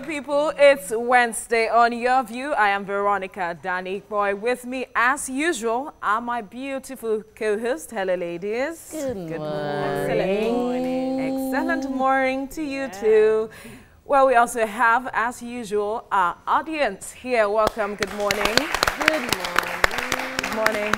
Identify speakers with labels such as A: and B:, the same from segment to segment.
A: people, it's Wednesday on Your View. I am Veronica Danny Boy. With me, as usual, are my beautiful co-hosts. Hello, ladies.
B: Good morning.
A: Excellent morning. Excellent morning to you too. Well, we also have, as usual, our audience here. Welcome. Good morning.
B: Good morning.
A: Good morning.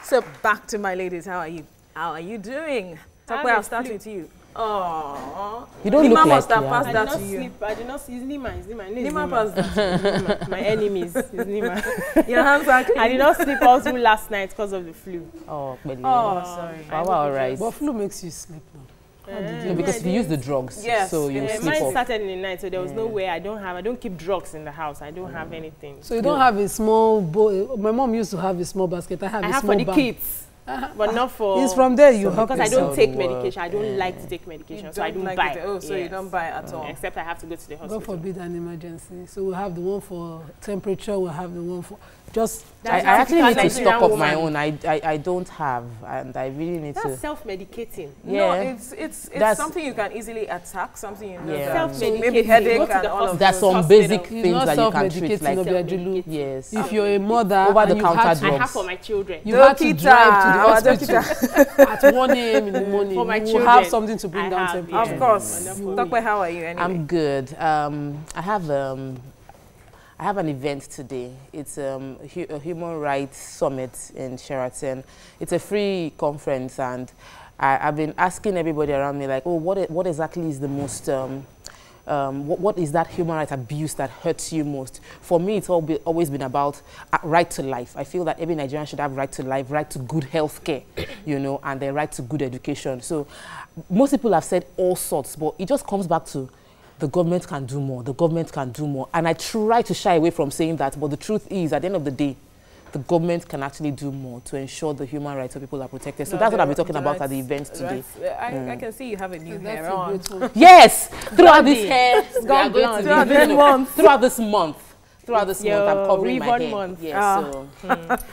A: So back to my ladies. How are you? How are you doing? I'll start with you. Oh,
B: you don't look
A: must
B: like
A: have passed that to you.
C: I did not see. It's Nima.
A: Nima passed that to
C: my enemies. It's Nima.
A: Your hands are clean.
C: I did not sleep also last night because of the flu.
B: Oh,
A: sorry.
B: All right.
D: But flu makes you sleep now.
B: No, because if you use the drugs,
A: yes,
B: so you sleep
C: mine
B: off.
C: started in the night, so there was no way. I don't keep drugs in the house. I don't have anything.
D: So you don't have a small bowl. My mom used to have a small basket. I have a small
C: for the
D: bag.
C: Kids. But not for...
D: It's from there you help
C: because I
D: yourself.
C: don't take medication. I don't like to take medication, so I don't buy.
A: So you don't buy at all?
C: Except I have to go to the hospital.
D: God forbid an emergency. So we'll have the one for temperature, we'll have the one for... Just...
B: I actually need to stock up my own. I don't have, and I really need to...
C: That's self-medicating.
A: Yeah. No, it's something you can easily attack, something you know.
C: Self-medicating.
A: Maybe headache and all of
B: There's some basic things that you can treat,
D: like
B: yes.
D: If you're a mother,
B: over-the-counter drugs.
C: I have for my children.
D: You have to drive to the hospital at 1 a.m. in the morning.
C: For my
D: you
C: children,
D: have something to bring down temperature.
A: Of course. Doctor, how are you anyway?
B: I'm good. I have an event today. It's a human rights summit in Sheraton. It's a free conference, and I've been asking everybody around me, like, oh, what exactly is the most, what is that human rights abuse that hurts you most? For me, it's always been about right to life. I feel that every Nigerian should have right to life, right to good health care, you know, and the right to good education. So most people have said all sorts, but it just comes back to the government can do more, the government can do more. And I try to shy away from saying that, but the truth is, at the end of the day, the government can actually do more to ensure the human rights of people are protected. So that's what I'll be talking about at the event today.
A: I can see you have a new hair on.
B: Yes! Throughout this hair, throughout this month. Throughout this month, I'm covering my hair.
C: Month.
B: Yes, so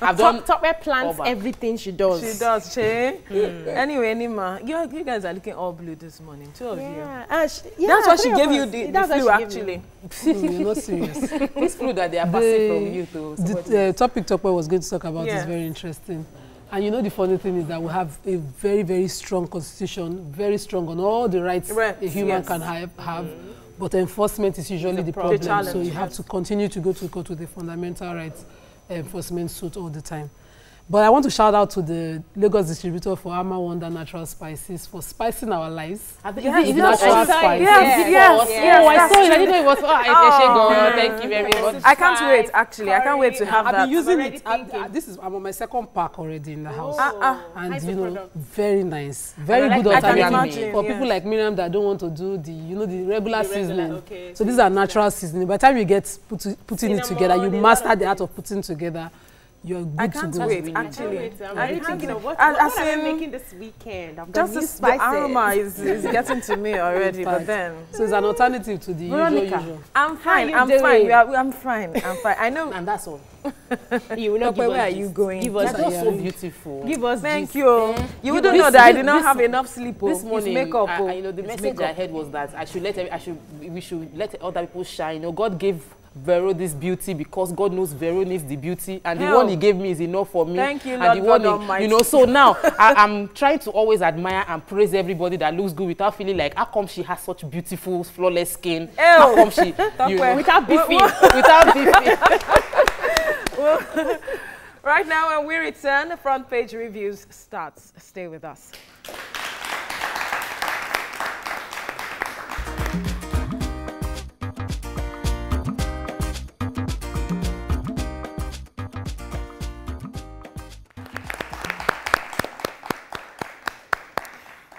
B: I've done.
C: Topware plans everything she does.
A: She does, Che. Anyway, Nima, you guys are looking all blue this morning, two of you.
C: That's
A: why she gave you the flu, actually.
D: You're not serious.
B: This flu that they are passing from you to.
D: The topic Topware was going to talk about is very interesting. And you know the funny thing is that we have a very, very strong constitution, very strong on all the rights a human can have. But enforcement is usually the problem, so you have to continue to go to court with the fundamental rights enforcement suit all the time. But I want to shout out to the Lagos distributor for Ama Wonder Natural Spices for spicing our lives.
A: Yes.
B: Oh, I saw it. I didn't know it was. Thank you very much.
A: I can't wait, actually. I can't wait to have that.
D: I've been using it. I'm on my second pack already in the house. And you know, very nice. Very good alternative for people like Miriam that don't want to do the regular seasoning. So these are natural seasoning. By the time you get putting it together, you master the art of putting together. You're good
A: I can't
D: to go.
A: wait, actually.
C: I'm thinking of what I'm making this weekend. I've got
A: just the aroma is getting to me already, but then...
D: So it's an alternative to the usual.
A: I'm fine, I'm fine. I'm fine. I know.
B: And that's all.
C: You will not give us.
A: Where are you going?
C: Give us.
B: You're so beautiful.
C: Give us.
A: Thank you. You wouldn't know that I did not have enough sleep.
B: This morning,
A: makeup.
B: You know, the message I heard was that we should let other people shine. You know, God gave Vero this beauty because God knows Vero needs the beauty, and the one He gave me is enough for me.
A: Thank you,
B: and
A: Lord
B: the one
A: God Almighty.
B: You know, so now I'm trying to always admire and praise everybody that looks good without feeling like, how come she has such beautiful, flawless skin? How come she,
C: without beefing,
B: without beefing.
A: Right now, when we return, the front page reviews starts. Stay with us.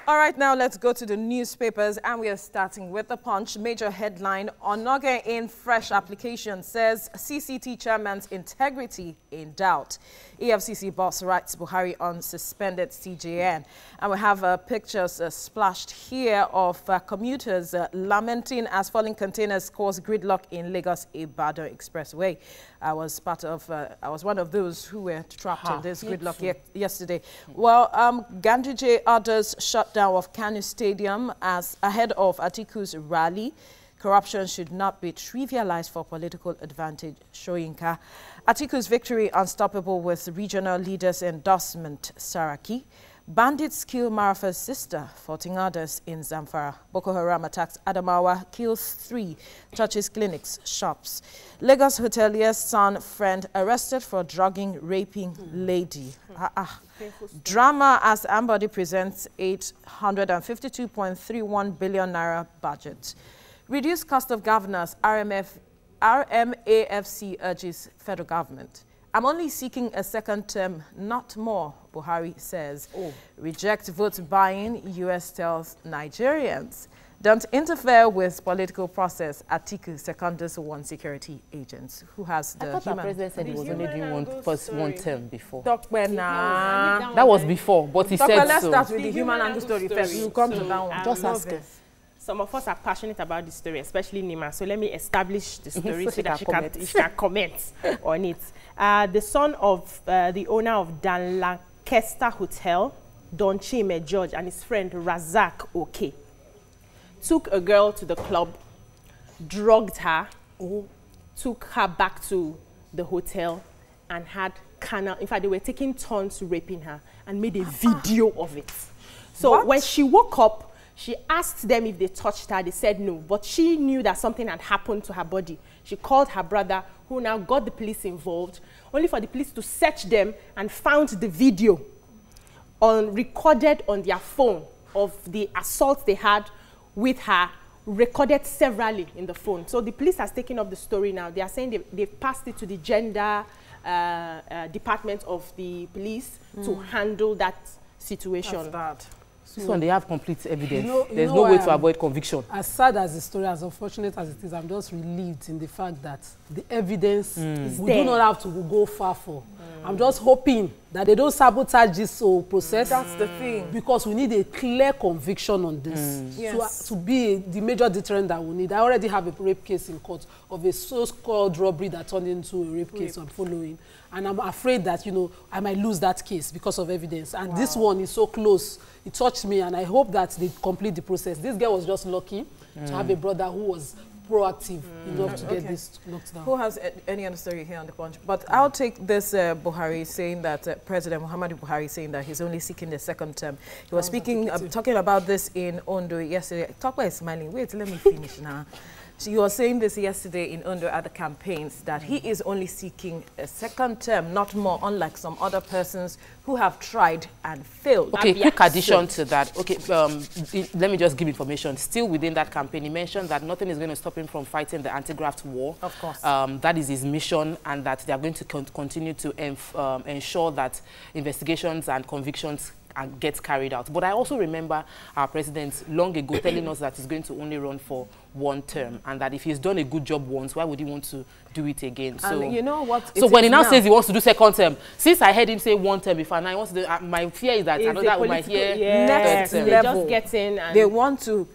A: All right, now let's go to the newspapers, and we are starting with the Punch. Major headline: Onoge in fresh application says CCT chairman's integrity in doubt. EFCC boss writes Buhari on suspended CJN. And we have pictures splashed here of commuters lamenting as falling containers cause gridlock in Lagos-Ibadan Expressway. I was one of those who were trapped in this gridlock yesterday. Well, Ganduje orders shut shutdown of Kanu Stadium as ahead of Atiku's rally. Corruption should not be trivialized for political advantage, Shoyinka. Atiku's victory unstoppable with regional leaders' endorsement, Saraki. Bandits kill Marafa's sister, 14 others in Zamfara. Boko Haram attacks Adamawa, kills 3, touches clinics, shops. Lagos hotelier's son friend arrested for drugging, raping lady. Drama as Ambody presents 852.31 billion naira budget. Reduced cost of governors, RMAFC urges federal government. I'm only seeking a second term, not more, Buhari says. Reject vote buying, US tells Nigerians. Don't interfere with political process, Atiku secondus one security agents. Who has the
B: I thought our president said he was only doing one term before.
A: That
B: was before, but he said so.
A: Let's start with the human angle story first. We'll come to that one.
B: Just ask her.
C: Some of us are passionate about the story, especially Nima. So let me establish the story so that she can comment on it. The son of the owner of Dan Lancaster Hotel, Don Chime George, and his friend Razak Oke, took a girl to the club, drugged her, took her back to the hotel, and had carnal. In fact, they were taking turns raping her and made a video of it. So when she woke up, she asked them if they touched her. They said no, but she knew that something had happened to her body. She called her brother, who now got the police involved, only for the police to search them and found the video recorded on their phone of the assault they had with her, recorded severally in the phone. So the police has taken up the story now. They are saying they've passed it to the gender department of the police to handle that situation.
A: That's bad.
B: This one, they have complete evidence. There's no way to avoid conviction.
D: As sad as the story, as unfortunate as it is, I'm just relieved in the fact that the evidence we do not have to go far for. I'm just hoping that they don't sabotage this whole process.
A: That's the thing.
D: Because we need a clear conviction on this to be the major deterrent that we need. I already have a rape case in court of a so-called robbery that turned into a rape case I'm following. And I'm afraid that, I might lose that case because of evidence. And this one is so close. It touched me, and I hope that they complete the process. This girl was just lucky to have a brother who was proactive enough to get this knocked down.
A: Who has any other story here on the Punch? But I'll take this Buhari saying that, President Muhammadu Buhari saying that he's only seeking the second term. He was talking about this in Ondo yesterday. Talk about smiling. Wait, let me finish now. So you were saying this yesterday in Ondo at the campaigns that he is only seeking a second term, not more, unlike some other persons who have tried and failed.
B: Okay, quick addition to that. Okay, let me just give information. Still within that campaign, he mentioned that nothing is going to stop him from fighting the anti-graft war.
A: Of course.
B: That is his mission, and that they are going to continue to ensure that investigations and convictions gets carried out. But I also remember our president long ago telling us that he's going to only run for one term, and that if he's done a good job once, why would he want to do it again? So
A: and you know what?
B: So when he now says he wants to do second term, since I heard him say one term before, now he wants to do, my fear is that another one might hear
A: next level.
C: They just get in and
A: they want to,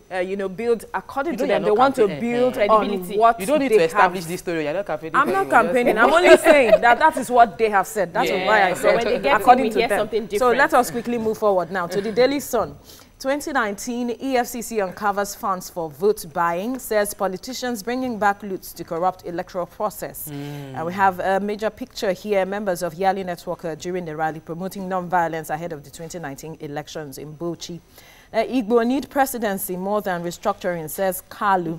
A: build according to them. They want to build credibility.
B: What you don't need to establish this story. You're not campaigning.
A: I'm not campaigning. I'm only saying that is what they have said. That's why I said
C: when they get
A: according
C: in,
A: to them. So let us quickly move forward now to the Daily Sun. 2019, EFCC uncovers funds for vote buying, says politicians bringing back loots to corrupt electoral process. And we have a major picture here, members of Yali Network during the rally promoting non-violence ahead of the 2019 elections in Bauchi. Igbo need presidency more than restructuring, says Kalu,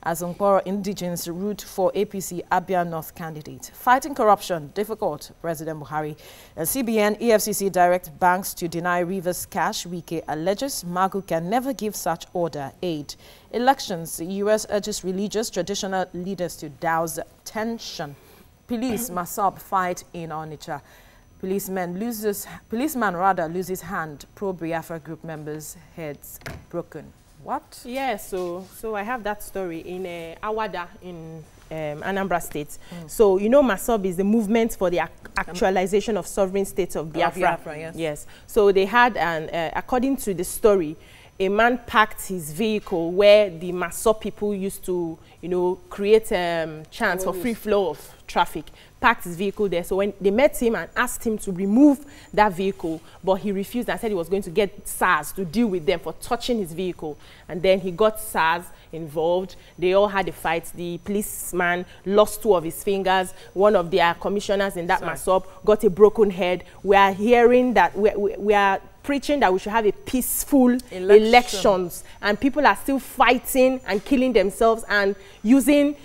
A: as Nkoro indigenes root for APC Abia North candidate. Fighting corruption, difficult, President Buhari. CBN, EFCC direct banks to deny Rivers cash. Wike alleges Magu can never give such order aid. Elections, the U.S. urges religious traditional leaders to douse tension. Police Masab fight in Onitsha. Policeman loses hand. Pro-Biafra group members' heads broken. What?
C: Yeah, so I have that story in Awada in Anambra State. So, MASOB is the movement for the actualization of sovereign states of Biafra. Yes. So they had, according to the story, a man parked his vehicle where the MASOB people used to, create chance for free flow of traffic. parked his vehicle there. So when they met him and asked him to remove that vehicle, but he refused and said he was going to get SARS to deal with them for touching his vehicle. And then he got SARS involved. They all had a fight. The policeman lost 2 of his fingers. One of their commissioners in that masop got a broken head. We are hearing that we are preaching that we should have a peaceful elections, and people are still fighting and killing themselves and using,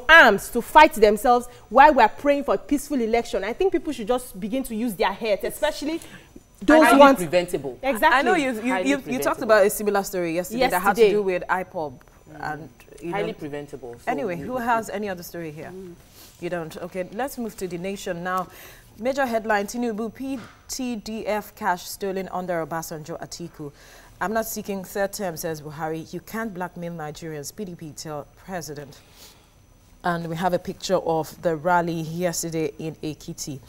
C: arms to fight themselves while we are praying for a peaceful election. I think people should just begin to use their heads, especially those ones.
B: Preventable.
C: Exactly.
A: I know you talked about a similar story yesterday that had to do with IPOB. And
B: highly preventable. So
A: anyway, who has any other story here? You don't? Okay, let's move to The Nation now. Major headline, Tinubu, PTDF cash stolen under Obasanjo Atiku. I'm not seeking third term, says Buhari. You can't blackmail Nigerians, PDP tell president. And we have a picture of the rally yesterday in Ekiti.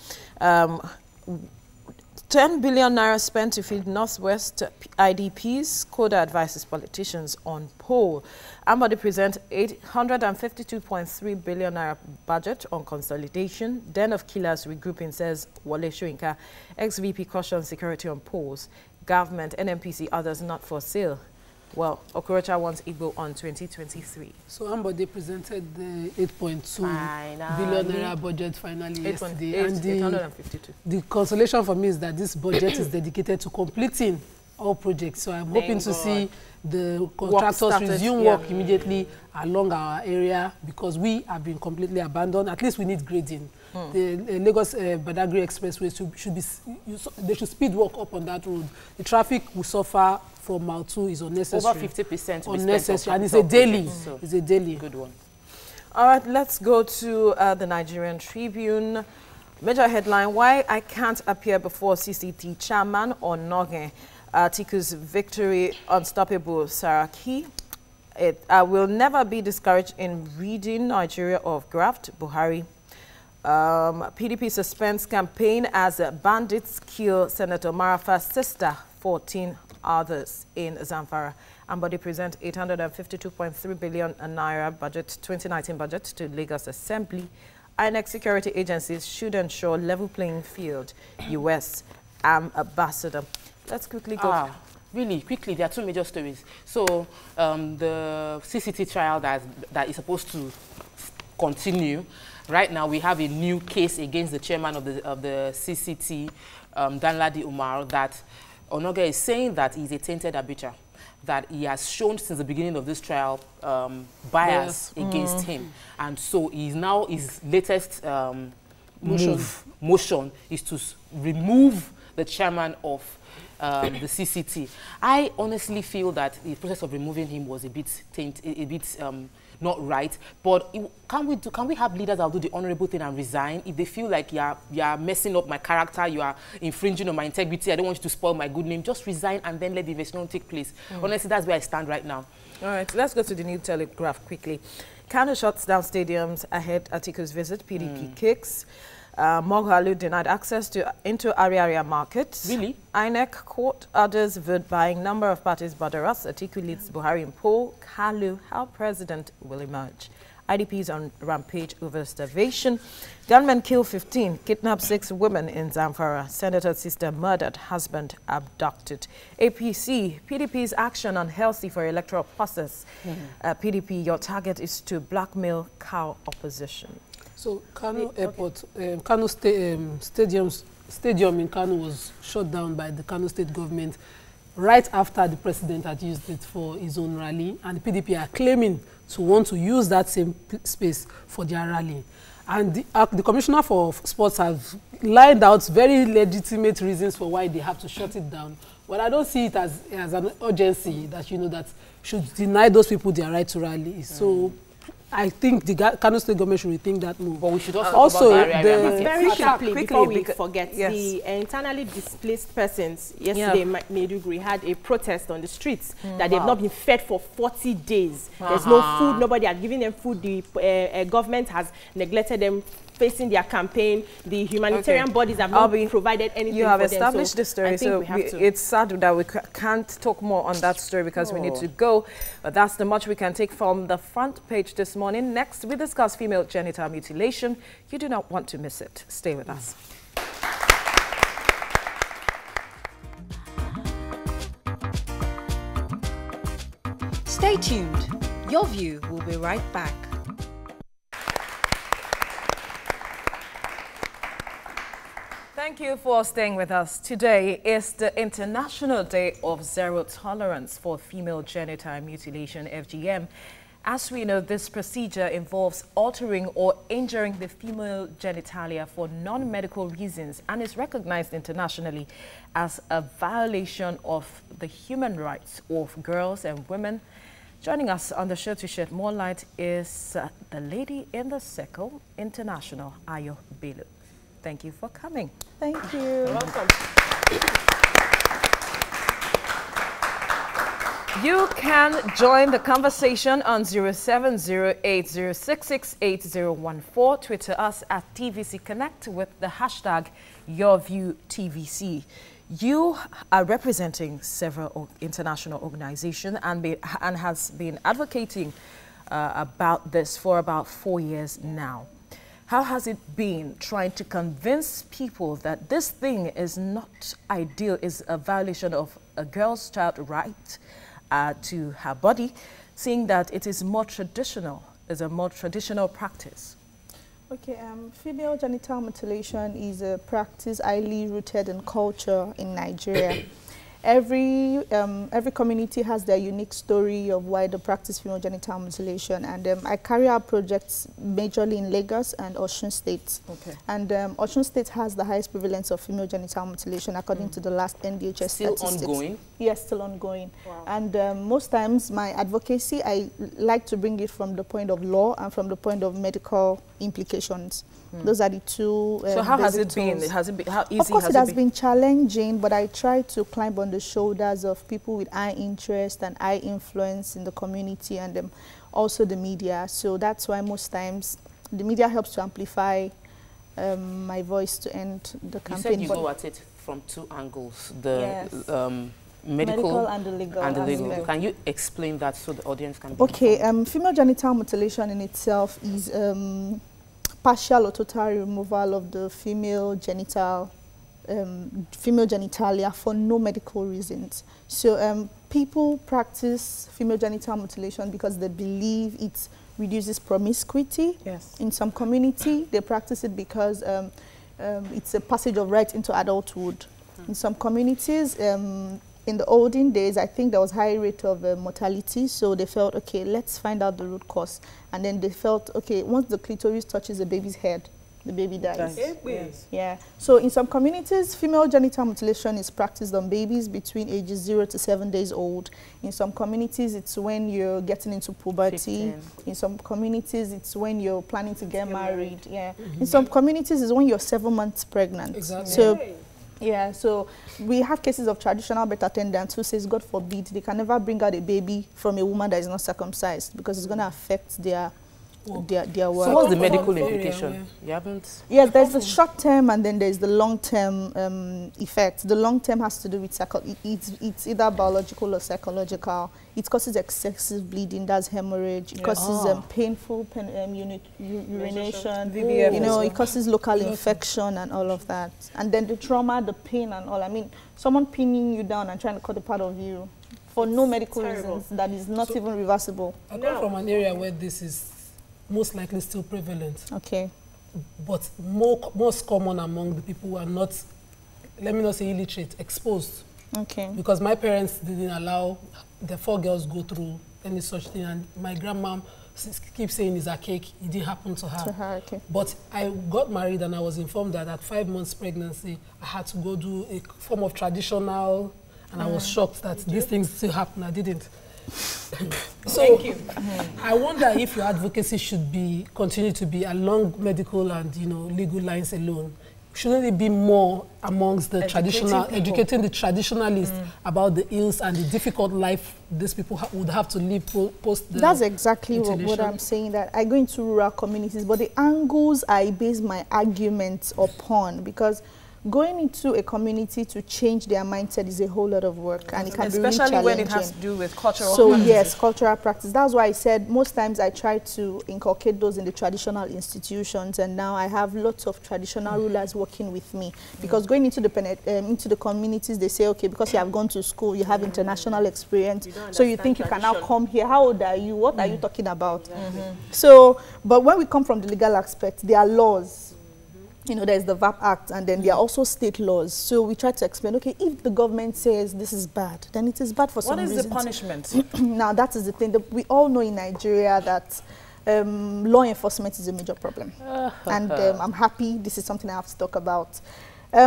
A: 10 billion naira spent to feed Northwest IDPs. Koda advises politicians on poll. Ambody presents 852.3 billion naira budget on consolidation. Den of killers regrouping, says Wale Soyinka. Ex-VP cautions security on polls. Government, NNPC, others not for sale. Well, Okorocha wants Igbo on 2023.
D: So Ambody presented the 8.2 billion naira budget finally yesterday. And
A: 852.
D: The consolation for me is that this budget is dedicated to completing all projects. So I'm hoping to see the contractors resume work immediately along our area, because we have been completely abandoned. At least we need grading. The Lagos Badagry Expressway they should speed work up on that road. The traffic will suffer from Mile 2 is unnecessary.
B: Over 50%
D: unnecessary, and it's a daily. So it's a daily.
B: Good one.
A: All right, let's go to the Nigerian Tribune. Major headline: Why I can't appear before CCT chairman on Noge. Atiku's victory unstoppable. Saraki. I will never be discouraged in reading Nigeria of graft. Buhari. PDP suspends campaign as bandits kill Senator Marafa's sister, 14 others in Zamfara. Ambody present 852.3 billion naira budget, 2019 budget to Lagos Assembly. INEC security agencies should ensure level playing field. U.S. ambassador. Let's quickly go.
B: Really quickly, there are 2 major stories. So the CCT trial that is supposed to continue. Right now, we have a new case against the chairman of the CCT, Danladi Umar, that Onoge is saying that he's a tainted arbiter, that he has shown since the beginning of this trial bias against him. And so his latest motion is to remove the chairman of the CCT. I honestly feel that the process of removing him was a bit not right, but can we have leaders that will do the honorable thing and resign if they feel like you are messing up my character, you are infringing on my integrity, I don't want you to spoil my good name? Just resign and then let the investigation take place. Honestly, that's where I stand right now.
A: All right, let's go to the New Telegraph quickly. Kano shuts down stadiums ahead Atiku's visit. PDP kicks. Moghalu denied access into Ariaria market.
B: Really?
A: INEC court orders vote buying. Number of parties Badaras. Atiku leads Buhari in poll. Kalu, how president will emerge. IDPs on rampage over starvation. Gunmen kill 15. Kidnap 6 women in Zamfara. Senator's sister murdered. Husband abducted. APC, PDP's action unhealthy for electoral process. PDP, your target is to blackmail cow opposition.
D: So Kano Airport, Kano Stadium in Kano was shut down by the Kano State government right after the president had used it for his own rally, and the PDP are claiming to want to use that same space for their rally. And the Commissioner for Sports have lined out very legitimate reasons for why they have to shut it down. Well, I don't see it as an urgency that, that should deny those people their right to rally. So I think the Kano State government should rethink that move.
B: But we should also talk about
C: very sharply before we forget, the internally displaced persons yesterday in Maiduguri had a protest on the streets that they've not been fed for 40 days. There's no food, nobody had given them food. The government has neglected them facing their campaign. The humanitarian bodies have not provided anything for them.
A: You have established the story, so it's sad that we can't talk more on that story because we need to go. But that's the much we can take from the front page this morning. Next, we discuss female genital mutilation. You do not want to miss it. Stay with us.
E: Stay tuned. Your View will be right back.
A: Thank you for staying with us. Today is the International Day of Zero Tolerance for Female Genital Mutilation, FGM. As we know, this procedure involves altering or injuring the female genitalia for non-medical reasons and is recognized internationally as a violation of the human rights of girls and women. Joining us on the show to shed more light is the lady in the circle, International Ayo Bello. Thank you for coming.
F: Thank you.
A: You're welcome. You can join the conversation on 0708066814. Twitter us at TVC Connect with the hashtag YourViewTVC. You are representing several international organizations and has been advocating about this for about 4 years now. How has it been trying to convince people that this thing is not ideal, is a violation of a girl's child right to her body, seeing that it is more traditional, is a more traditional practice?
F: Okay, female genital mutilation is a practice highly rooted in culture in Nigeria. Every community has their unique story of why they practice female genital mutilation, and I carry out projects majorly in Lagos and Osun State. Okay. And Osun State has the highest prevalence of female genital mutilation according to the last NDHS statistics.
B: Still ongoing?
F: Yes, still ongoing. Wow. And most times my advocacy, I like to bring it from the point of law and from the point of medical implications. Those are the two.
A: So how has it been? How easy?
F: Of course, it has been challenging, but I try to climb on the shoulders of people with high interest and high influence in the community, and also the media. So that's why most times the media helps to amplify my voice to end the campaign.
B: You said you go at it from two angles: the
F: yes.
B: medical
F: and the legal.
B: Can you explain that so the audience can?
F: Okay, female genital mutilation in itself is partial or total removal of the female genitalia for no medical reasons. So people practice female genital mutilation because they believe it reduces promiscuity. Yes. In some community, they practice it because it's a passage of right into adulthood. In some communities, in the olden days, I think there was high rate of mortality, so they felt, okay, let's find out the root cause. And then they felt, okay, once the clitoris touches the baby's head, the baby dies. Yes. Yeah. So in some communities, female genital mutilation is practiced on babies between ages 0 to 7 days old. In some communities, it's when you're getting into puberty. 15. In some communities, it's when you're planning to get married. Yeah. In some communities, it's when you're 7 months pregnant. Exactly. So, yeah, so we have cases of traditional birth attendants who says, God forbid, they can never bring out a baby from a woman that is not circumcised because it's going to affect their work.
B: So what's the medical implication? You haven't?
F: Yes, there's the short term and then there's the long term effect. The long term has to do with it's either biological or psychological. It causes excessive bleeding, that's hemorrhage. It causes painful urination. You know, it causes local infection and all of that. And then the trauma, the pain and all. I mean, someone pinning you down and trying to cut a part of you for no medical reasons that is not even reversible.
D: I come from an area where this is most likely still prevalent. Okay. But most common among the people who are not, let me not say illiterate, exposed. Okay. Because my parents didn't allow the 4 girls go through any such thing, and my grandma keeps saying it's archaic. It didn't happen to her. Okay. But I got married and I was informed that at 5 months pregnancy, I had to go do a form of traditional, and I was shocked that these things still happen. I didn't. So thank you. I wonder if your advocacy should continue to be along medical and legal lines alone. Shouldn't it be more amongst the educating the traditionalists about the ills and the difficult life these people would have to live post the
F: That's exactly what I'm saying, that I go into rural communities, but the angles I base my arguments upon, because going into a community to change their mindset is a whole lot of work, and it can be really challenging.
A: Especially when it has to do with cultural
F: So
A: practices.
F: yes, cultural practice. That's why I said most times I try to inculcate those in the traditional institutions, and now I have lots of traditional rulers working with me, because going into the communities, they say, okay, because you have gone to school, you have international experience, so you think you can now come here. How old are you? What are you talking about? So, but when we come from the legal aspect, there are laws. You know, there's the VAP Act, and then there are also state laws. So we try to explain, okay, if the government says this is bad, then it is bad for some reason.
A: What is the punishment?
F: Now, that is the thing. We all know in Nigeria that law enforcement is a major problem. And I'm happy this is something I have to talk about.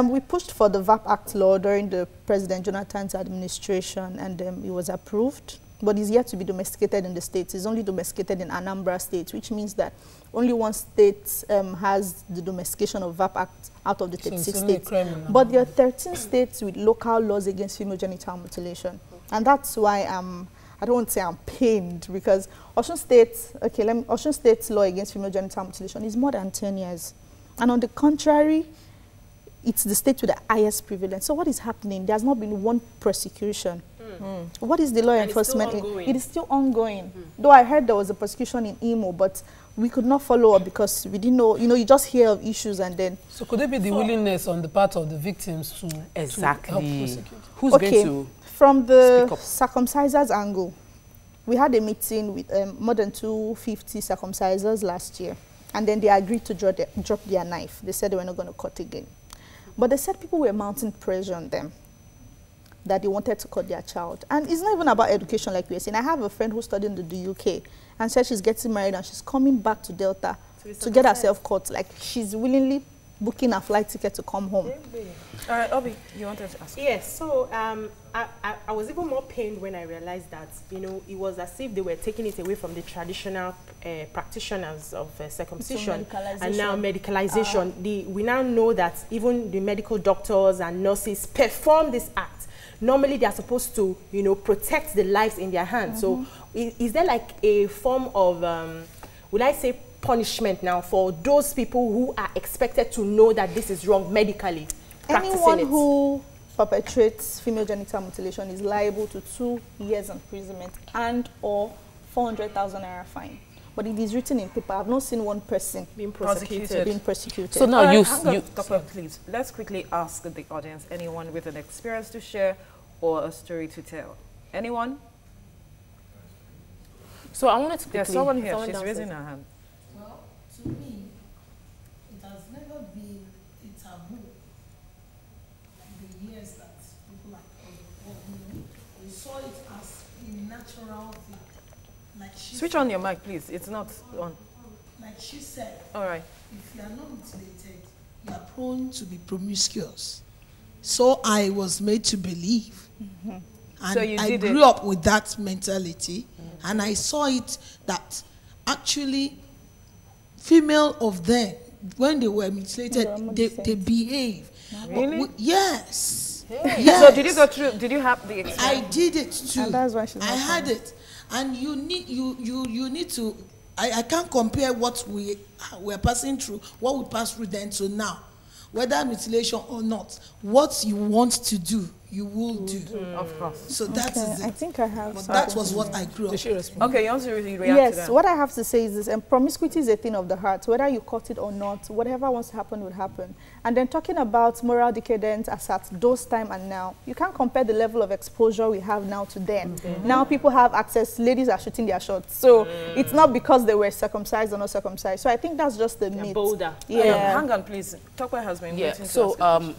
F: We pushed for the VAP Act law during the President Jonathan's administration, and it was approved. But it's yet to be domesticated in the states. It's only domesticated in Anambra State, which means that only one state has the domestication of VAP Act out of the 36 states. But there are 13 states with local laws against female genital mutilation. And that's why I don't want to say I'm pained, because Osun State's law against female genital mutilation is more than 10 years. And on the contrary, it's the state with the highest prevalence. So what is happening? There has not been one prosecution. What is the law enforcement? It is still ongoing. Though I heard there was a prosecution in Imo, but we could not follow up because we didn't know. You know, you just hear of issues and then.
D: So could there be the willingness on the part of the victims to help prosecute?
B: Who's going to
F: from the circumcisers angle, we had a meeting with more than 250 circumcisers last year, and then they agreed to drop their knife. They said they were not going to cut again. But they said people were mounting pressure on them, that they wanted to cut their child. And it's not even about education like we were saying. I have a friend who studied in the UK and said she's getting married and she's coming back to Delta to get herself cut. Like, she's willingly booking a flight ticket to come home.
A: All right, Obi, you wanted to ask?
C: Yes, so I was even more pained when I realized that, you know, it was as if they were taking it away from the traditional practitioners of circumcision and now medicalization. We now know that even the medical doctors and nurses perform this act. Normally, they are supposed to, you know, protect the lives in their hands. So is there like a form of, would I say, punishment now for those people who are expected to know that this is wrong medically?
F: Anyone who perpetrates female genital mutilation is liable to 2 years imprisonment and or 400,000 naira fine. But it is written in paper. I've not seen one person being prosecuted.
B: So now
A: please, let's quickly ask the audience, anyone with an experience to share or a story to tell. Anyone?
B: So I wanted to quickly...
A: There's someone here. She's raising her hand.
G: Well, to me, it has never been a taboo. The years that people like us, we saw it as a natural thing. Like
A: Switch on your mic, please. It's not on.
G: Like she said,
A: all right.
G: If you are not mutilated, you are prone to be promiscuous. So I was made to believe. And so I grew up with that mentality. And I saw it that actually female of them, when they were mutilated, they behave.
A: Really?
G: Yes.
A: Yes. So did you go through, did you have the experience?
G: I did it too.
F: And that's why she's
G: I had it. And you need to, I can't compare what we're passing through, what we passed through then to now. Whether mutilation or not, what you want to do, you will do.
A: Of course.
G: So that is it.
F: I think I have.
G: But that was what I grew up.
A: Okay, you want to react to that?
F: Yes, what I have to say is this, and promiscuity is a thing of the heart. Whether you cut it or not, whatever wants to happen will happen. And then talking about moral decadence as at those time and now, you can't compare the level of exposure we have now to then. Now people have access, ladies are shooting their shots. So it's not because they were circumcised or not circumcised. So I think that's just the myth.
C: Bolder.
F: Yeah.
A: Hang on, please. Talkback has been waiting
B: so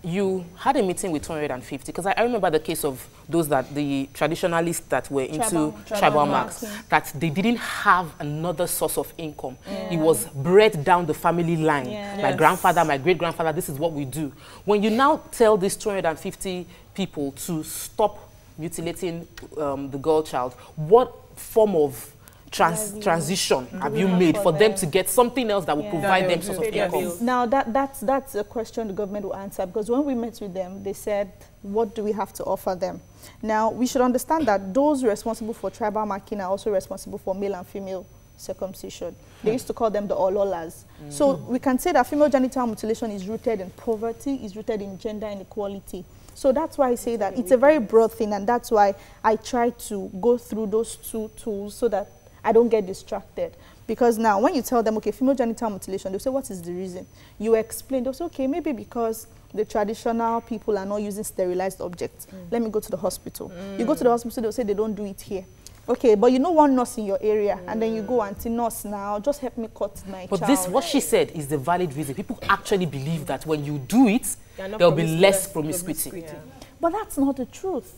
B: you had a meeting with 250, because I remember the case of those that the traditionalists that were into tribal marks, that they didn't have another source of income. It was bred down the family line. My grandfather, my great-grandfather, this is what we do. When you now tell these 250 people to stop mutilating the girl child, what form of transition have you made for them to get something else that will provide them sort of income?
F: Now that's a question the government will answer, because when we met with them, they said, what do we have to offer them? Now we should understand that those responsible for tribal marking are also responsible for male and female circumcision. They used to call them the ololas. So we can say that female genital mutilation is rooted in poverty, is rooted in gender inequality. So that's why I say that it's a very broad thing, and that's why I try to go through those two tools so that I don't get distracted. Because now when you tell them, okay, female genital mutilation, they'll say, what is the reason? You explain, they'll say, okay, maybe because the traditional people are not using sterilized objects. Let me go to the hospital. You go to the hospital, they'll say they don't do it here. Okay, but you know one nurse in your area, and then you go, auntie nurse, now just help me cut my child.
B: But this, what she said, is the valid reason. People actually believe that when you do it, there'll be less promiscuity.
F: Yeah. But that's not the truth.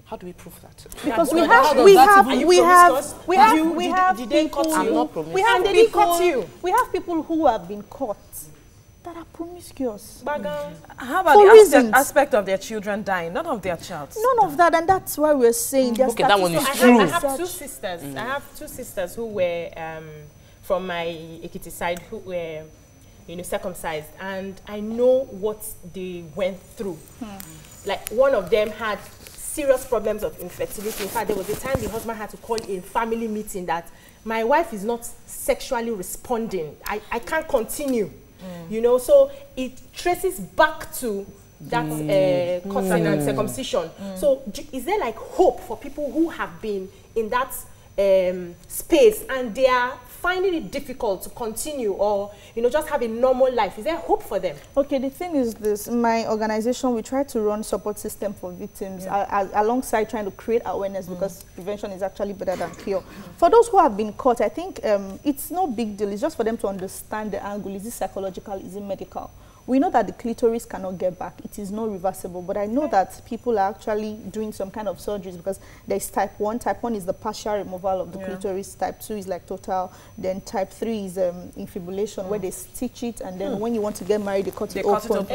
B: How do we prove that?
F: Because we have people who have been caught that are promiscuous.
A: How about the aspect of their children dying, not of their child?
F: None of that, and that's why we're saying
B: okay, that one is true.
C: I have two sisters. I have two sisters who were from my Ekiti side who were, you know, circumcised, and I know what they went through. Like one of them had serious problems of infertility. In fact, there was a time the husband had to call a family meeting that my wife is not sexually responding. I can't continue. You know, so it traces back to that cutting and circumcision. So is there like hope for people who have been in that space and they are finding it difficult to continue or, you know, just have a normal life? Is there hope for them?
F: Okay, the thing is this, my organization, we try to run support system for victims alongside trying to create awareness because prevention is actually better than cure. For those who have been caught, I think it's no big deal. It's just for them to understand the angle. Is it psychological? Is it medical? We know that the clitoris cannot get back. It is not reversible. But I know that people are actually doing some kind of surgeries because there's type 1. Type 1 is the partial removal of the clitoris. Type 2 is like total. Then type 3 is infibulation where they stitch it and then when you want to get married, they cut it open.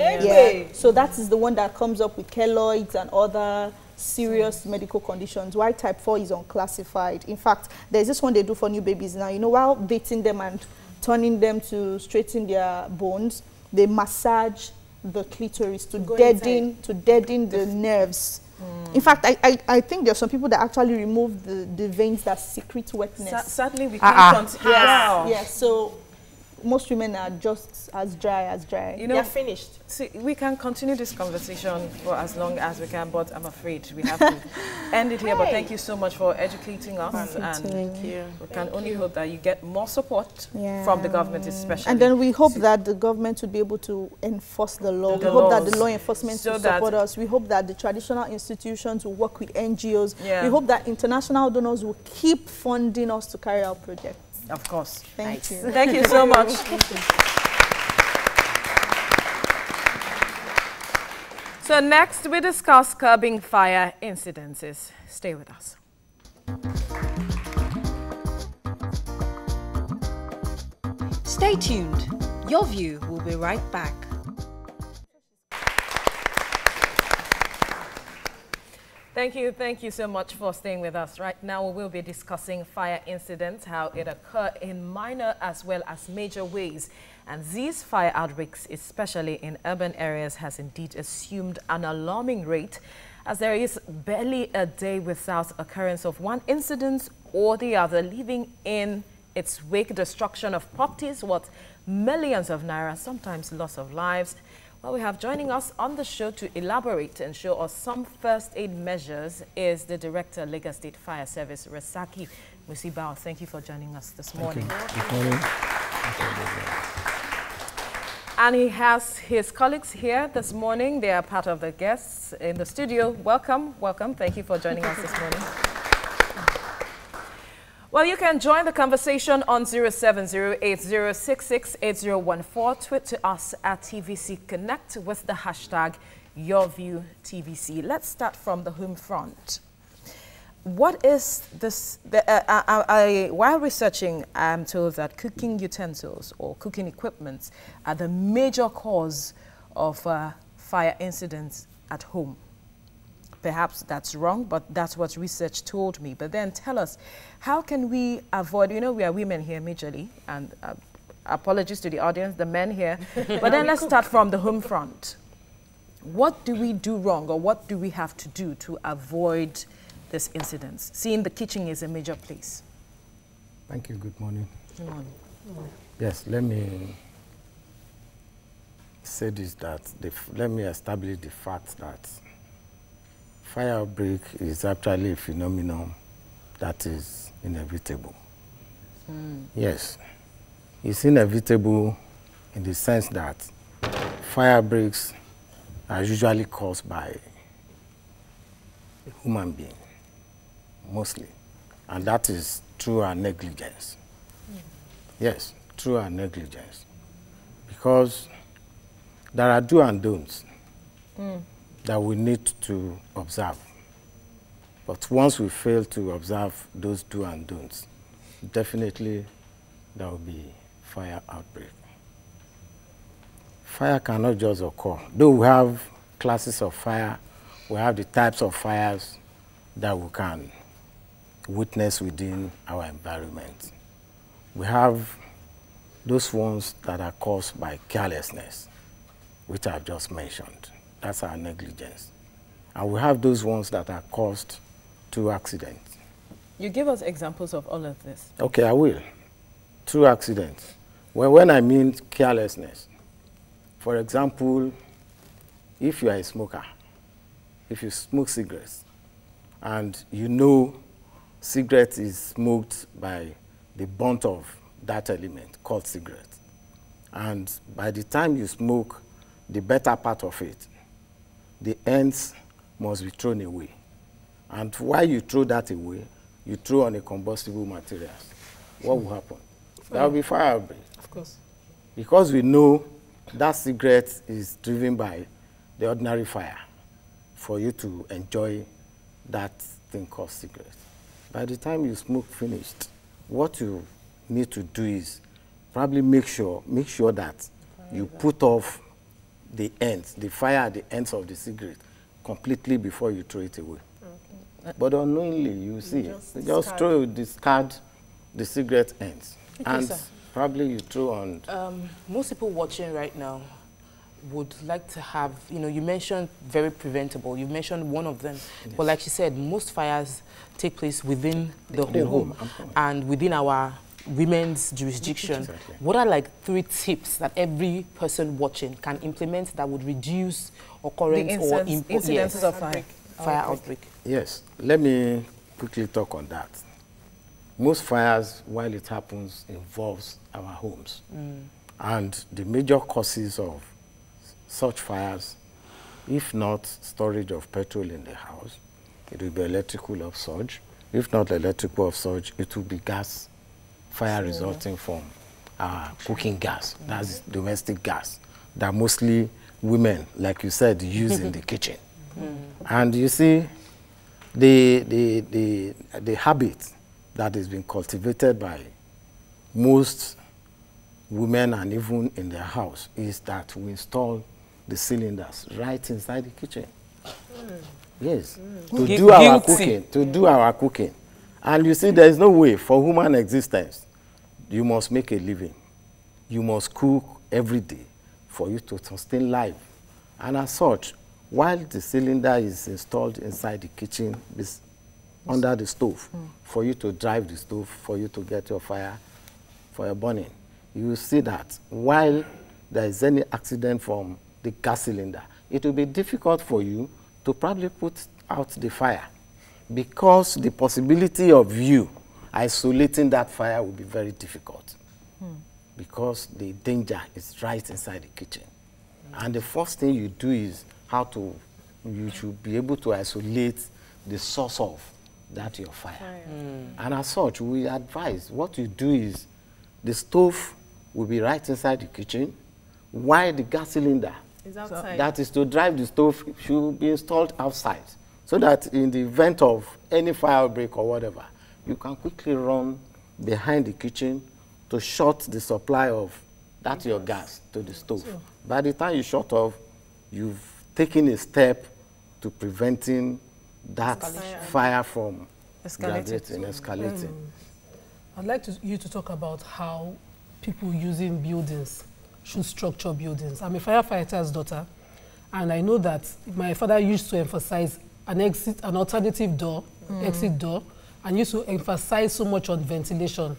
F: So that is the one that comes up with keloids and other serious medical conditions. Why type 4 is unclassified. In fact, there's this one they do for new babies now. You know, while dating them and turning them to straighten their bones, they massage the clitoris to deaden the nerves. In fact, I think there are some people that actually remove the veins that secrete wetness.
A: Sadly, we can't continue.
F: Yes, so most women are just as dry. You know,
C: they're finished.
A: See, we can continue this conversation for as long as we can, but I'm afraid we have to end it here. But thank you so much for educating us.
F: Thank you.
A: We can only hope that you get more support from the government especially.
F: And then we hope that the government would be able to enforce the law. We hope that the law enforcement will support us. We hope that the traditional institutions will work with NGOs. We hope that international donors will keep funding us to carry out projects.
A: Of course.
F: Thank you.
A: Thank you so much. So next we discuss curbing fire incidences. Stay with us.
E: Stay tuned. Your View will be right back.
A: Thank you so much for staying with us. Right now we will be discussing fire incidents, how it occurs in minor as well as major ways. And these fire outbreaks, especially in urban areas, has indeed assumed an alarming rate, as there is barely a day without occurrence of one incident or the other, leaving in its wake destruction of properties worth millions of naira, sometimes loss of lives. Well, we have joining us on the show to elaborate and show us some first aid measures is the Director, Lagos State Fire Service, Rasaki Musibao. Thank you for joining us this morning.
H: Good morning.
A: And he has his colleagues here this morning. They are part of the guests in the studio. Welcome, welcome. Thank you for joining us this morning. Well, you can join the conversation on 07080668014. Tweet to us at TVC Connect with the hashtag YourViewTVC. Let's start from the home front. What is this? While researching, I'm told that cooking utensils or cooking equipment are the major cause of fire incidents at home. Perhaps that's wrong, but that's what research told me. But then tell us, how can we avoid, you know, we are women here majorly, and apologies to the audience, the men here. But then let's start from the home front. What do we do wrong, or what do we have to do to avoid this incidents, seeing the kitchen is a major place?
H: Thank you. Good morning.
A: Good morning.
H: Yes, let me say this, that let me establish the fact that fire outbreak is actually a phenomenon that is inevitable. Yes, it's inevitable in the sense that fire outbreaks are usually caused by a human being, mostly, and that is through our negligence. Yes, through our negligence, because there are do and don'ts that we need to observe. But once we fail to observe those do and don'ts, definitely there will be fire outbreak. Fire cannot just occur. Though we have classes of fire, we have the types of fires that we can witness within our environment. We have those ones that are caused by carelessness, which I've just mentioned. That's our negligence. And we have those ones that are caused through accidents.
A: You give us examples of all of this.
H: Okay, I will. Through accidents. When I mean carelessness, for example, if you are a smoker, if you smoke cigarettes, and you know cigarette is smoked by the burnt of that element called cigarette, and by the time you smoke the better part of it, the ends must be thrown away. And while you throw that away, you throw on a combustible materials. What will happen? There will be fire outbreak.
D: Of course.
H: Because we know that cigarette is driven by the ordinary fire for you to enjoy that thing called cigarette. By the time you smoke finished, what you need to do is probably make sure that you put off the ends, the fire at the ends of the cigarette completely before you throw it away. Okay. But unknowingly, you see, you discard the cigarette ends. Okay, and probably you throw on...
B: most people watching right now would like to have, you mentioned very preventable. You mentioned one of them. Yes. But like she said, most fires take place within the home and within our women's jurisdiction. Exactly. What are like 3 tips that every person watching can implement that would reduce occurrence or incidences of fire outbreak?
H: Yes, let me quickly talk on that. Most fires, while it happens, involves our homes. And the major causes of such fires, if not storage of petrol in the house, it will be electrical upsurge. If not electrical upsurge, it will be gas fire resulting from cooking gas. That's domestic gas that mostly women, like you said, use in the kitchen. And you see, the habit that has been cultivated by most women and even in their house is that we install the cylinders right inside the kitchen. Yes, to do our cooking. And you see, there is no way for human existence. You must make a living. You must cook every day for you to sustain life. And as such, while the cylinder is installed inside the kitchen, under the stove, for you to drive the stove, for you to get your fire, for your burning, you will see that while there is any accident from the gas cylinder, it will be difficult for you to probably put out the fire, because the possibility of you isolating that fire will be very difficult, because the danger is right inside the kitchen. And the first thing you do is you should be able to isolate the source of that your fire. And as such, we advise what you do is the stove will be right inside the kitchen, while the gas cylinder
C: is outside.
H: That is to drive the stove should be installed outside, so that in the event of any fire outbreak or whatever, you can quickly run behind the kitchen to shut the supply of your gas to the stove. So, by the time you shut off, you've taken a step to preventing that fire from escalating.
D: I'd like you to talk about how people using buildings should structure buildings. I'm a firefighter's daughter, and I know that my father used to emphasize an alternative door, exit door, and used to emphasize so much on ventilation.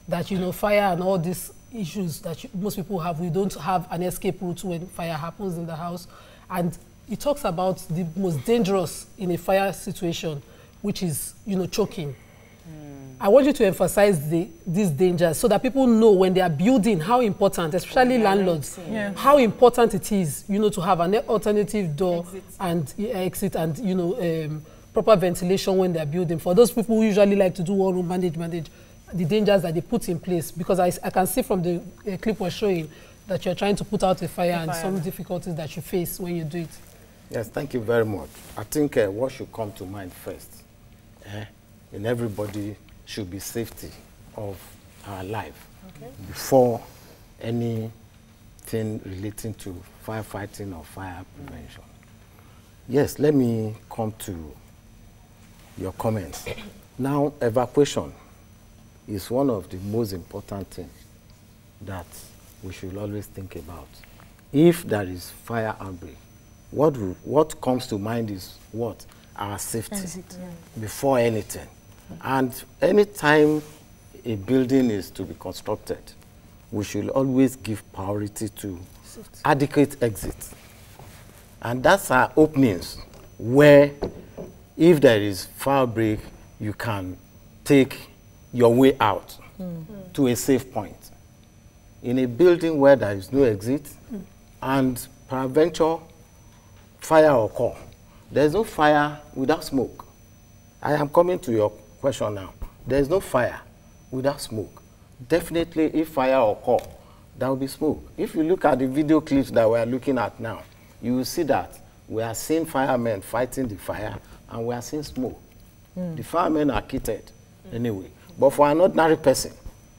D: that, you know, fire and all these issues that most people have, we don't have an escape route when fire happens in the house. And it talks about the most dangerous in a fire situation, which is, you know, choking. I want you to emphasize these dangers so that people know when they are building how important, especially landlords, how important it is, you know, to have an alternative door and exit and, you know, proper ventilation when they are building. For those people who usually like to do one room manage, the dangers that they put in place, because I can see from the clip we're showing that you're trying to put out a fire and some difficulties that you face when you do it. Yes,
H: thank you very much. I think what should come to mind first in everybody should be safety of our life before anything relating to firefighting or fire prevention. Yes, let me come to your comments. Now, evacuation is one of the most important things that we should always think about. If there is fire outbreak, what comes to mind is what? Our safety before anything. And anytime a building is to be constructed, we should always give priority to adequate exits. And that's our openings where if there is fire break, you can take your way out to a safe point. In a building where there is no exit and peradventure fire occur, there is no fire without smoke. I am coming to your question now. There is no fire without smoke. Definitely, if fire occur, there will be smoke. If you look at the video clips that we are looking at now, you will see that we are seeing firemen fighting the fire and we are seeing smoke. The firemen are kitted anyway. But for an ordinary person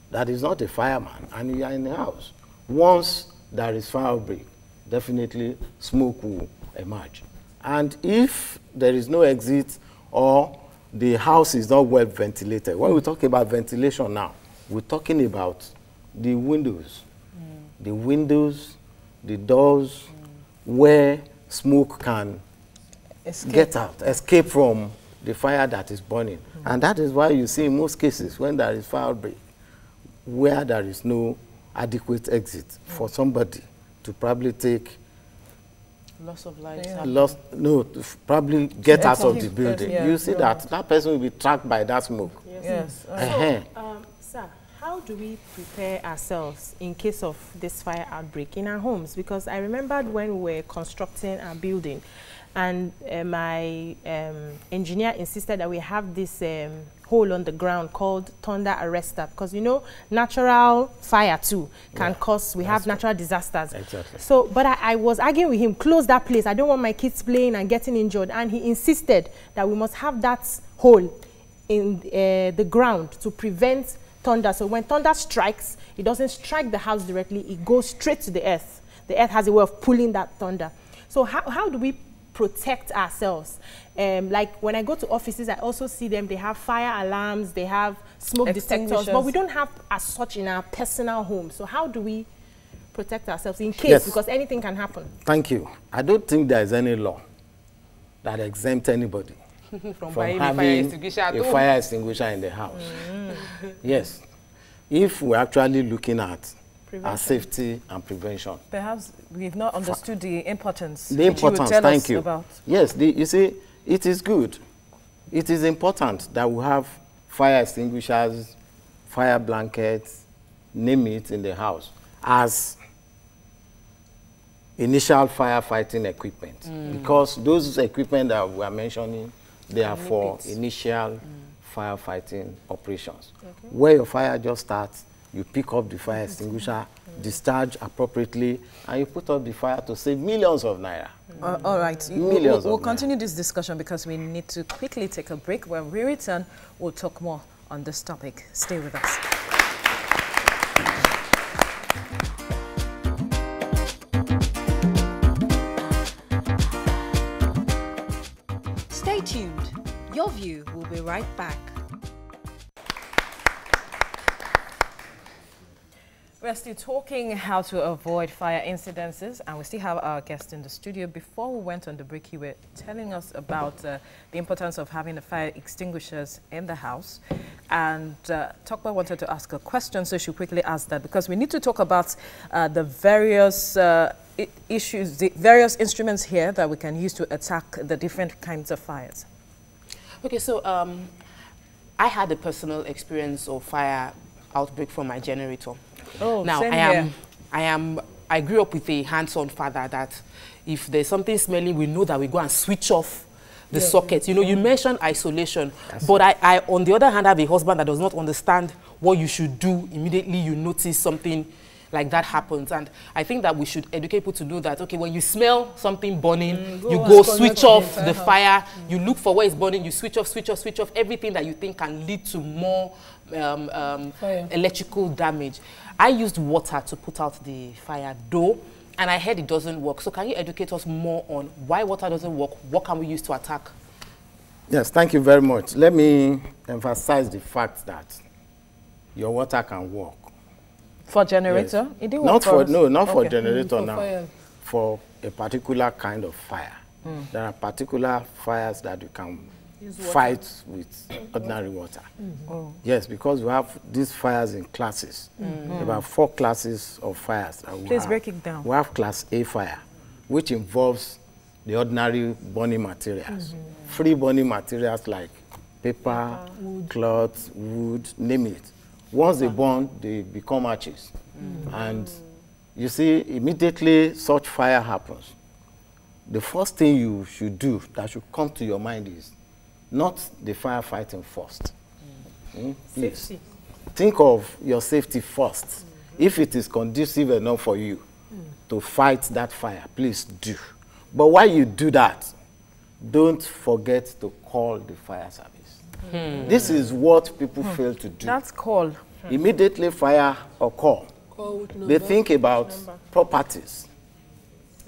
H: that is not a fireman and you are in the house, once there is fire outbreak, definitely smoke will emerge. And if there is no exit or the house is not well ventilated, when we talk about ventilation now, we're talking about the windows, the doors where smoke can escape from the fire that is burning. And that is why you see in most cases when there is fire outbreak, where there is no adequate exit for somebody to probably take
B: loss of life.
H: To probably get out of the building. You see that person will be trapped by that smoke.
C: Yes. Sir, how do we prepare ourselves in case of this fire outbreak in our homes? Because I remembered when we were constructing our building, and my engineer insisted that we have this hole on the ground called thunder arrestor, because you know natural fire too can cause, we have natural disasters.
H: Exactly.
C: So, but I was arguing with him, close that place. I don't want my kids playing and getting injured. And he insisted that we must have that hole in the ground to prevent thunder. So when thunder strikes, it doesn't strike the house directly, it goes straight to the earth. The earth has a way of pulling that thunder. So how do we protect ourselves? Like when I go to offices, I also see them, they have fire alarms, they have smoke detectors, but we don't have as such in our personal home. So how do we protect ourselves in case, because anything can happen?
H: Thank you. I don't think there is any law that exempts anybody from having a fire extinguisher in the house. Yes. If we're actually looking at our safety and prevention.
A: Perhaps we've not understood the importance.
H: The importance, thank you. About. Yes, you see, it is good. It is important that we have fire extinguishers, fire blankets, name it, in the house as initial firefighting equipment. Because those equipment that we are mentioning, they are for initial firefighting operations. Where your fire just starts, you pick up the fire extinguisher, discharge appropriately, and you put up the fire to save millions of naira.
A: All right. We'll continue this discussion because we need to quickly take a break. When we return, we'll talk more on this topic. Stay with us.
E: Stay tuned. Your View will be right back.
A: We're still talking how to avoid fire incidences, and we still have our guest in the studio. Before we went on the break, you were telling us about the importance of having the fire extinguishers in the house. And Tokpa wanted to ask a question, so she quickly asked that, because we need to talk about the various issues, the various instruments here that we can use to attack the different kinds of fires.
B: Okay, so I had a personal experience of fire outbreak from my generator.
A: Oh,
B: now I grew up with a hands-on father that if there's something smelling, we know that we go and switch off the socket. You know, you mentioned isolation, but I on the other hand have a husband that does not understand what you should do immediately you notice something like that happens. And I think that we should educate people to know that, okay, when you smell something burning, you go switch off the fire, you look for where it's burning, you switch off everything that you think can lead to more electrical damage. I used water to put out the fire though, and I heard it doesn't work. So can you educate us more on why water doesn't work? What can we use to attack?
H: Yes, thank you very much. Let me emphasize the fact that your water can work.
A: For generator?
H: Yes.
A: It didn't work for us.
H: No, not for generator
D: for
H: now.
D: Fire.
H: For a particular kind of fire. There are particular fires that you can fight with ordinary water.
A: Oh.
H: Yes, because we have these fires in classes. About 4 classes of fires.
A: Please break it down.
H: We have class A fire, which involves the ordinary burning materials. Free burning materials like paper, cloth, wood, name it. Once they burn, they become ashes. And you see, immediately such fire happens, the first thing you should do that should come to your mind is not the firefighting first. Please.
C: Safety.
H: Think of your safety first. If it is conducive enough for you to fight that fire, please do. But while you do that, don't forget to call the fire service. This is what people fail to do.
A: That's call.
H: Immediately fire or call. They think about properties.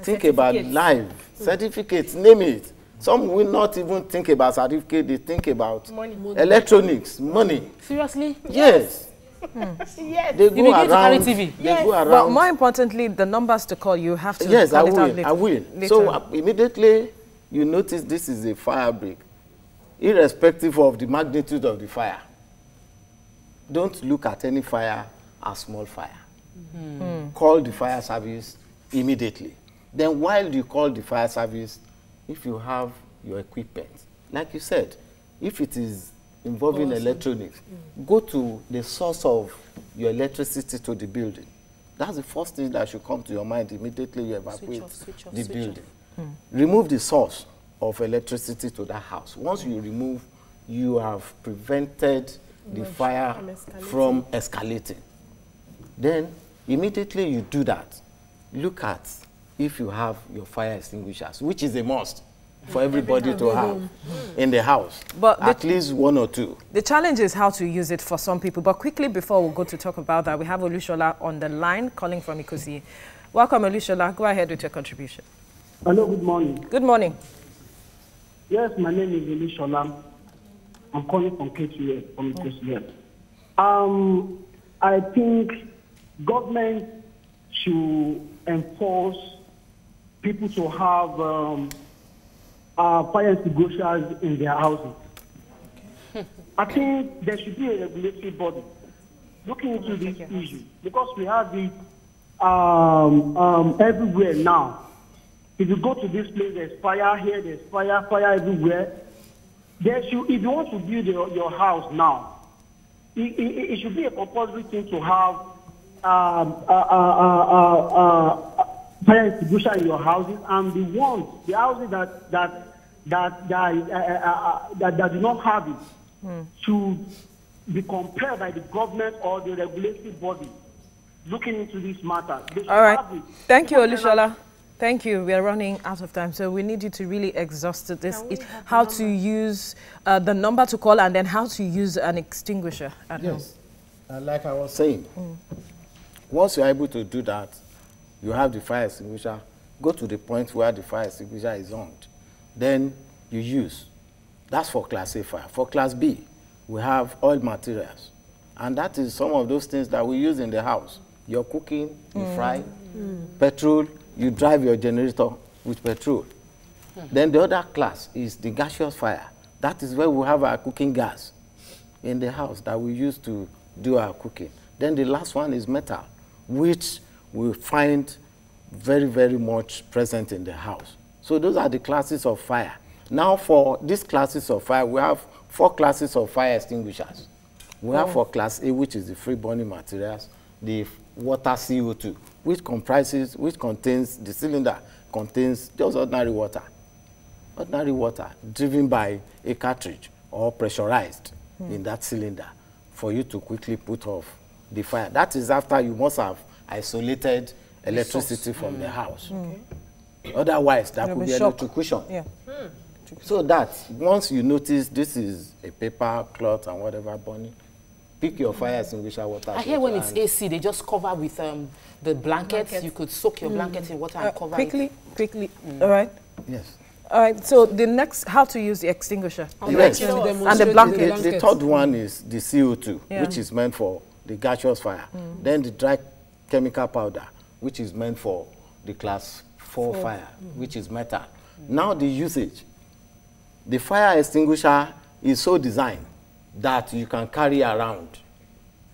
H: Think about life, certificates, name it. Some will not even think about certificate, they think about money. Electronics, money.
B: Seriously?
H: Yes.
C: Yes.
H: They go around.
B: TV.
H: They go around.
A: But more importantly, the numbers to call, you have to
H: yes,
A: call
H: I
A: it
H: will.
A: out later.
H: I will.
A: Later.
H: So immediately you notice this is a fire break, irrespective of the magnitude of the fire. Don't look at any fire as small fire. Call the fire service immediately. Then while you call the fire service, if you have your equipment, like you said, if it is involving electronics, go to the source of your electricity to the building. That's the first thing that should come to your mind immediately you evacuate the building. Remove the source of electricity to that house. Once you remove, you have prevented the fire from escalating. Then immediately you do that, look at if you have your fire extinguishers, which is a must for everybody to have in the house, but at least 1 or 2.
A: The challenge is how to use it for some people. But quickly, before we go to talk about that, we have Olushola on the line calling from Ikosi. Welcome, Olushola. Go ahead with your contribution.
I: Hello, good morning.
A: Good morning.
I: Yes, my name is Olushola. I'm calling from KTS, from Ikosi. I think government should enforce people to have fire extinguishers in their houses. I think there should be a regulatory body looking into this issue, because we have it everywhere now. If you go to this place, there's fire here, there's fire everywhere. There should, if you want to build your house now, it should be a compulsory thing to have fire extinguisher in your houses, and the houses that do not have it should be compared by the government or the regulatory body looking into this matter.
A: All right. Thank you, Olushola. Thank you. We are running out of time, so we need you to really exhaust this. How to use the number to call, and then how to use an extinguisher at home.
H: Like I was saying, once you're able to do that, you have the fire extinguisher, go to the point where the fire extinguisher is on. Then you use. That's for Class A fire. For Class B, we have oil materials. And that is some of those things that we use in the house. You're cooking, you fry. Petrol, you drive your generator with petrol. Then the other class is the gaseous fire. That is where we have our cooking gas in the house that we use to do our cooking. Then the last one is metal, which we find very, very much present in the house. So those are the classes of fire. Now for these classes of fire, we have 4 classes of fire extinguishers. We have for class A, which is the free burning materials, the water CO2, which contains, the cylinder contains just ordinary water driven by a cartridge or pressurized in that cylinder for you to quickly put off the fire. That is after you must have isolated electricity from the house. Otherwise, that could be electrocution. Yeah. So that once you notice this is a paper, cloth, and whatever burning, pick your fire extinguisher water.
B: I hear when it's AC, they just cover with the blankets. You could soak your blankets in water and cover
A: it. Quickly. All right.
H: Yes.
A: All right. So the next, how to use the extinguisher.
H: Yes.
A: And the blanket.
H: The third one is the CO2, which is meant for the gaseous fire. Then the dry chemical powder, which is meant for the class 4 fire, which is metal. Now the usage. The fire extinguisher is so designed that you can carry around.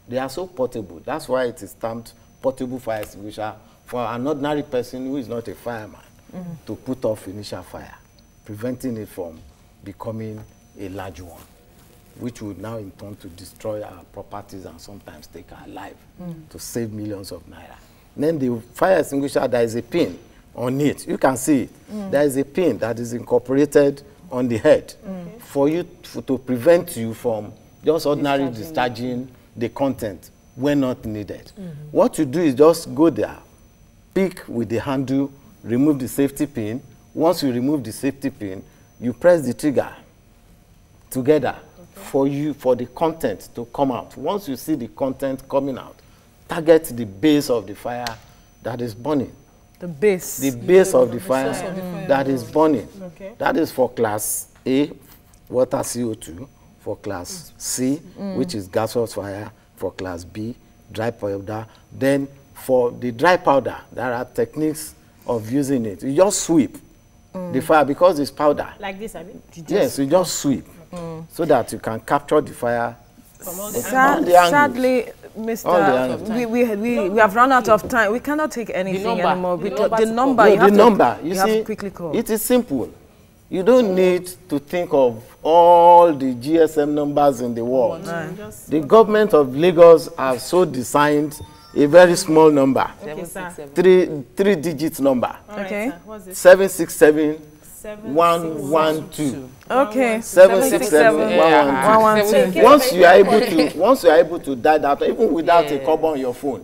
H: They are so portable. That's why it is termed portable fire extinguisher for an ordinary person who is not a fireman to put off initial fire, preventing it from becoming a large one, which would now in turn to destroy our properties and sometimes take our life to save millions of naira. Then the fire extinguisher, there is a pin on it. You can see it. There is a pin that is incorporated on the head for you to prevent you from just ordinary discharging the content when not needed. What you do is just go there, pick with the handle, remove the safety pin. Once you remove the safety pin, you press the trigger together for the content to come out. Once you see the content coming out, target the base of the fire that is burning.
A: The base.
H: The base of the fire that is burning. Okay. That is for class A, water CO2, for class C, which is gaseous fire, for class B, dry powder. Then for the dry powder, there are techniques of using it. You just sweep the fire because it's powder.
C: Like this, I mean?
H: Yes, you just sweep so that you can capture the fire.
A: Sadly, Mr. We have run out of time. We cannot take anything anymore. The number,
H: you see, quickly call. It is simple. You don't need to think of all the GSM numbers in the world. The government of Lagos has so designed a very small number, three digits number.
A: Okay.
H: 767 112.
A: Okay.
H: 767 112. Once you are able to dial that, even without a cover on your phone,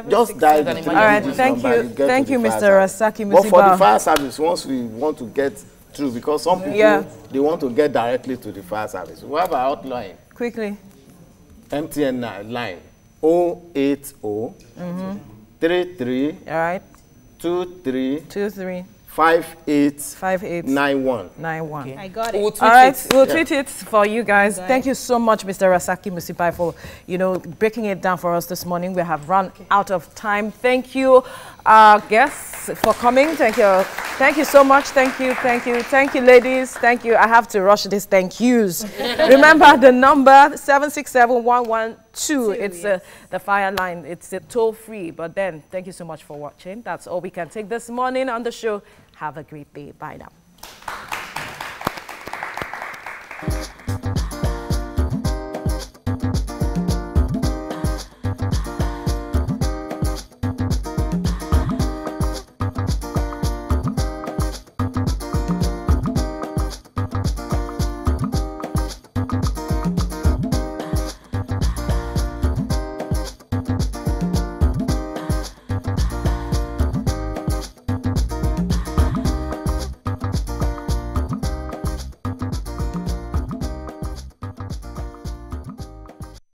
H: just dial the 3 digits.
A: All right. Thank you, Mr. Rasaki Musiba.
H: But for the fire service, once we want to get through, because some people they want to get directly to the fire service, we have our hotline.
A: Quickly.
H: MTN line 080 33 23 5891.
A: Okay.
C: I got it.
A: We'll tweet it for you guys. Thank you so much, Mr. Rasaki Musibai, for breaking it down for us this morning. We have run out of time. Thank you, guests, for coming. Thank you so much. Thank you, ladies. Thank you. I have to rush this. Thank yous. Remember the number 767-112. It's the fire line. It's a toll free. But then, thank you so much for watching. That's all we can take this morning on the show. Have a great day. Bye now.